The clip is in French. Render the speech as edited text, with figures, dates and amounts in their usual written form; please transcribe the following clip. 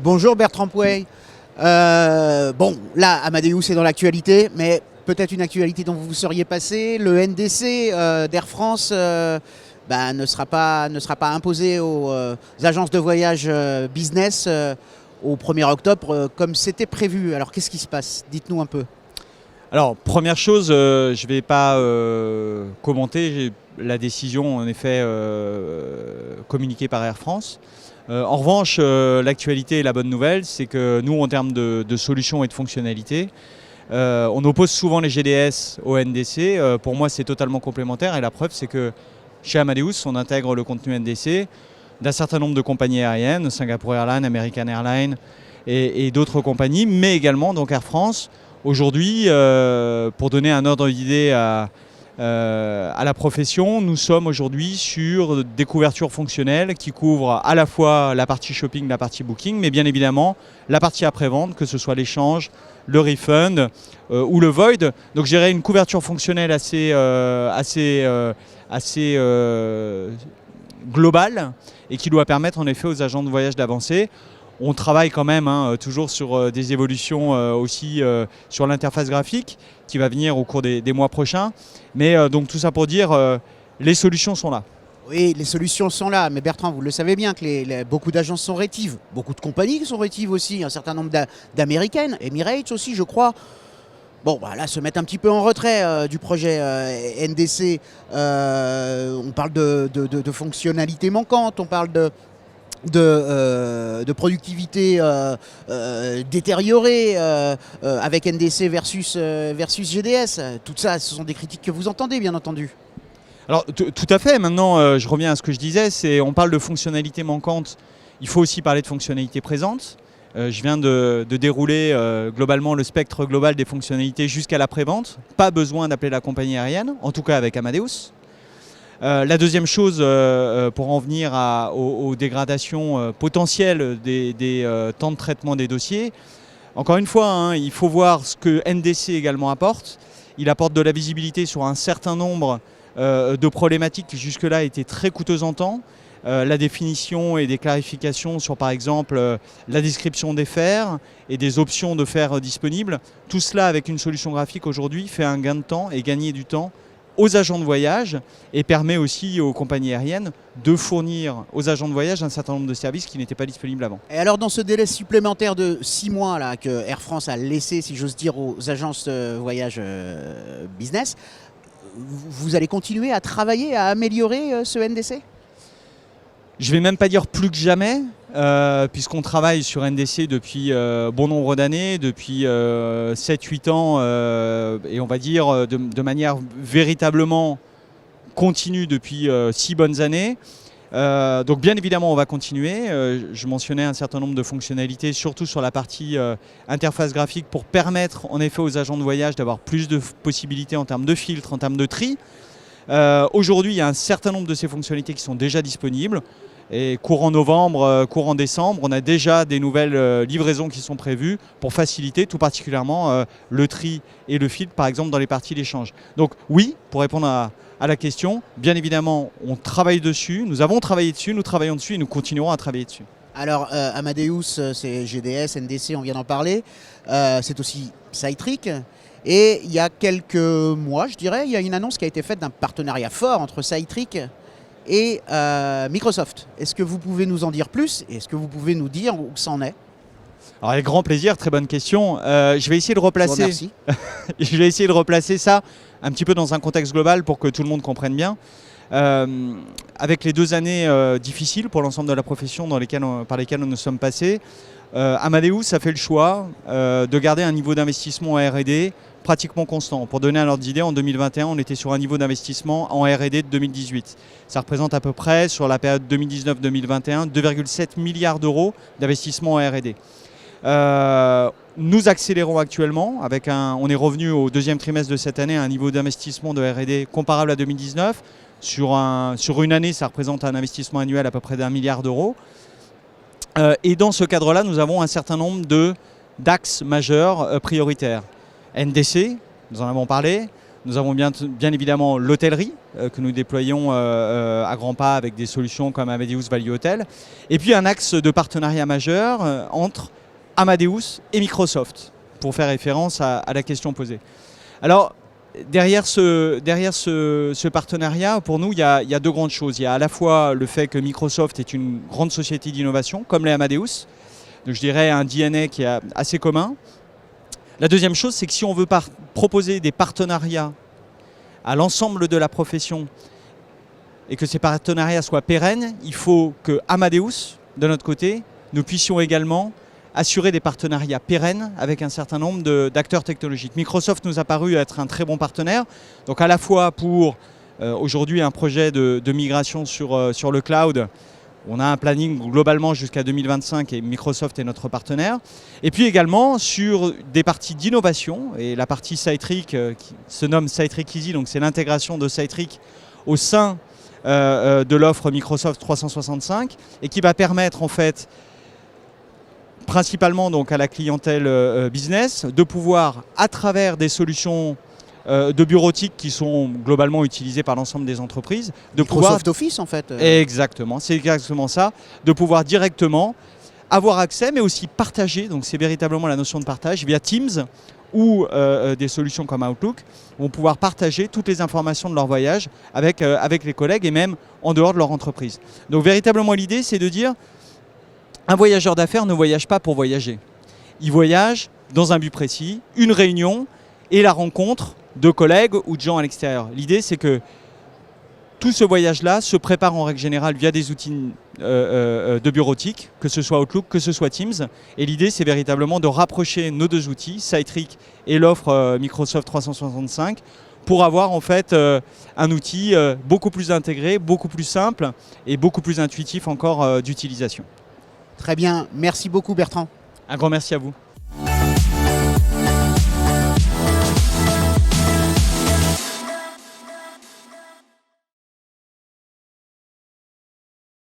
Bonjour Bertrand Pouey. Bon, là, Amadeus est dans l'actualité, mais peut-être une actualité dont vous vous seriez passé. Le NDC d'Air France ne sera pas imposé aux agences de voyage business au 1er octobre comme c'était prévu. Alors qu'est-ce qui se passe? Dites-nous un peu. Alors, première chose, je ne vais pas commenter la décision en effet communiquée par Air France. En revanche, l'actualité et la bonne nouvelle, c'est que nous, en termes de solutions et de fonctionnalités, on oppose souvent les GDS au NDC. Pour moi, c'est totalement complémentaire et la preuve, c'est que chez Amadeus, on intègre le contenu NDC d'un certain nombre de compagnies aériennes, Singapore Airlines, American Airlines et d'autres compagnies, mais également donc Air France. Aujourd'hui, pour donner un ordre d'idée à la profession, nous sommes aujourd'hui sur des couvertures fonctionnelles qui couvrent à la fois la partie shopping, la partie booking, mais bien évidemment la partie après-vente, que ce soit l'échange, le refund ou le void. Donc je dirais une couverture fonctionnelle assez globale et qui doit permettre en effet aux agents de voyage d'avancer. On travaille quand même toujours sur des évolutions aussi sur l'interface graphique qui va venir au cours des mois prochains. Mais donc tout ça pour dire, les solutions sont là. Oui, les solutions sont là, mais Bertrand, vous le savez bien que beaucoup d'agences sont rétives, beaucoup de compagnies sont rétives aussi, un certain nombre d'américaines, Emirates aussi, je crois. Bon, là, se mettre un petit peu en retrait du projet NDC. On parle de fonctionnalités manquantes, on parle de productivité détériorée avec NDC versus GDS. Tout ça, ce sont des critiques que vous entendez, bien entendu. Alors tout à fait, maintenant je reviens à ce que je disais, on parle de fonctionnalités manquantes, il faut aussi parler de fonctionnalités présentes. Je viens de dérouler globalement le spectre global des fonctionnalités jusqu'à l'après-vente. Pas besoin d'appeler la compagnie aérienne, en tout cas avec Amadeus. La deuxième chose, pour en venir aux dégradations potentielles des temps de traitement des dossiers, encore une fois, il faut voir ce que NDC également apporte. Il apporte de la visibilité sur un certain nombre de problématiques qui jusque-là étaient très coûteuses en temps. La définition et des clarifications sur par exemple la description des fares et des options de fares disponibles. Tout cela avec une solution graphique aujourd'hui fait un gain de temps et gagner du temps aux agents de voyage et permet aussi aux compagnies aériennes de fournir aux agents de voyage un certain nombre de services qui n'étaient pas disponibles avant. Et alors dans ce délai supplémentaire de 6 mois là, que Air France a laissé, si j'ose dire, aux agences de voyage business, vous allez continuer à travailler, à améliorer ce NDC ? Je ne vais même pas dire plus que jamais, puisqu'on travaille sur NDC depuis bon nombre d'années, depuis 7-8 ans, et on va dire de manière véritablement continue depuis 6 bonnes années. Donc bien évidemment on va continuer. Je mentionnais un certain nombre de fonctionnalités, surtout sur la partie interface graphique, pour permettre en effet aux agents de voyage d'avoir plus de possibilités en termes de filtres, en termes de tri. Aujourd'hui il y a un certain nombre de ces fonctionnalités qui sont déjà disponibles. Et courant novembre, courant décembre, on a déjà des nouvelles livraisons qui sont prévues pour faciliter tout particulièrement le tri et le filtre, par exemple dans les parties d'échange. Donc oui, pour répondre à la question, bien évidemment, on travaille dessus, nous avons travaillé dessus, nous travaillons dessus et nous continuerons à travailler dessus. Alors Amadeus, c'est GDS, NDC, on vient d'en parler, c'est aussi Cytric. Et il y a quelques mois, je dirais, il y a une annonce qui a été faite d'un partenariat fort entre Cytric et Microsoft. Est-ce que vous pouvez nous en dire plus? Et est-ce que vous pouvez nous dire où ça en est? Alors avec grand plaisir, très bonne question. Je vais essayer de replacer. Je vais essayer de replacer ça un petit peu dans un contexte global pour que tout le monde comprenne bien. Avec les 2 années difficiles pour l'ensemble de la profession par lesquelles nous sommes passés, Amadeus a fait le choix de garder un niveau d'investissement en R&D pratiquement constant. Pour donner un ordre d'idée, en 2021, on était sur un niveau d'investissement en R&D de 2018. Ça représente à peu près, sur la période 2019-2021, 2,7 milliards d'euros d'investissement en R&D. Nous accélérons actuellement, on est revenu au 2e trimestre de cette année à un niveau d'investissement de R&D comparable à 2019. Sur une année, ça représente un investissement annuel à peu près d'1 milliard d'euros. Et dans ce cadre-là, nous avons un certain nombre d'axes majeurs prioritaires. NDC, nous en avons parlé. Nous avons bien évidemment l'hôtellerie que nous déployons à grands pas avec des solutions comme Amadeus Value Hotel. Et puis un axe de partenariat majeur entre Amadeus et Microsoft, pour faire référence à la question posée. Alors, derrière ce partenariat, pour nous, il y a deux grandes choses. Il y a à la fois le fait que Microsoft est une grande société d'innovation, comme les Amadeus. Donc je dirais un DNA qui est assez commun. La deuxième chose, c'est que si on veut proposer des partenariats à l'ensemble de la profession et que ces partenariats soient pérennes, il faut que Amadeus, de notre côté, nous puissions également assurer des partenariats pérennes avec un certain nombre d'acteurs technologiques. Microsoft nous a paru être un très bon partenaire, donc à la fois pour aujourd'hui un projet de migration sur le cloud. On a un planning globalement jusqu'à 2025 et Microsoft est notre partenaire. Et puis également sur des parties d'innovation, et la partie Cytric qui se nomme Cytric Easy, donc c'est l'intégration de Cytric au sein de l'offre Microsoft 365 et qui va permettre en fait principalement donc à la clientèle business de pouvoir à travers des solutions de bureautique qui sont globalement utilisés par l'ensemble des entreprises. Microsoft Office en fait. Exactement, c'est exactement ça, de pouvoir directement avoir accès mais aussi partager, donc c'est véritablement la notion de partage via Teams ou des solutions comme Outlook, vont pouvoir partager toutes les informations de leur voyage avec les collègues et même en dehors de leur entreprise. Donc véritablement l'idée c'est de dire un voyageur d'affaires ne voyage pas pour voyager. Il voyage dans un but précis, une réunion et la rencontre de collègues ou de gens à l'extérieur. L'idée, c'est que tout ce voyage-là se prépare en règle générale via des outils de bureautique, que ce soit Outlook, que ce soit Teams. Et l'idée, c'est véritablement de rapprocher nos deux outils, Cytric et l'offre Microsoft 365, pour avoir en fait un outil beaucoup plus intégré, beaucoup plus simple et beaucoup plus intuitif encore d'utilisation. Très bien, merci beaucoup Bertrand. Un grand merci à vous.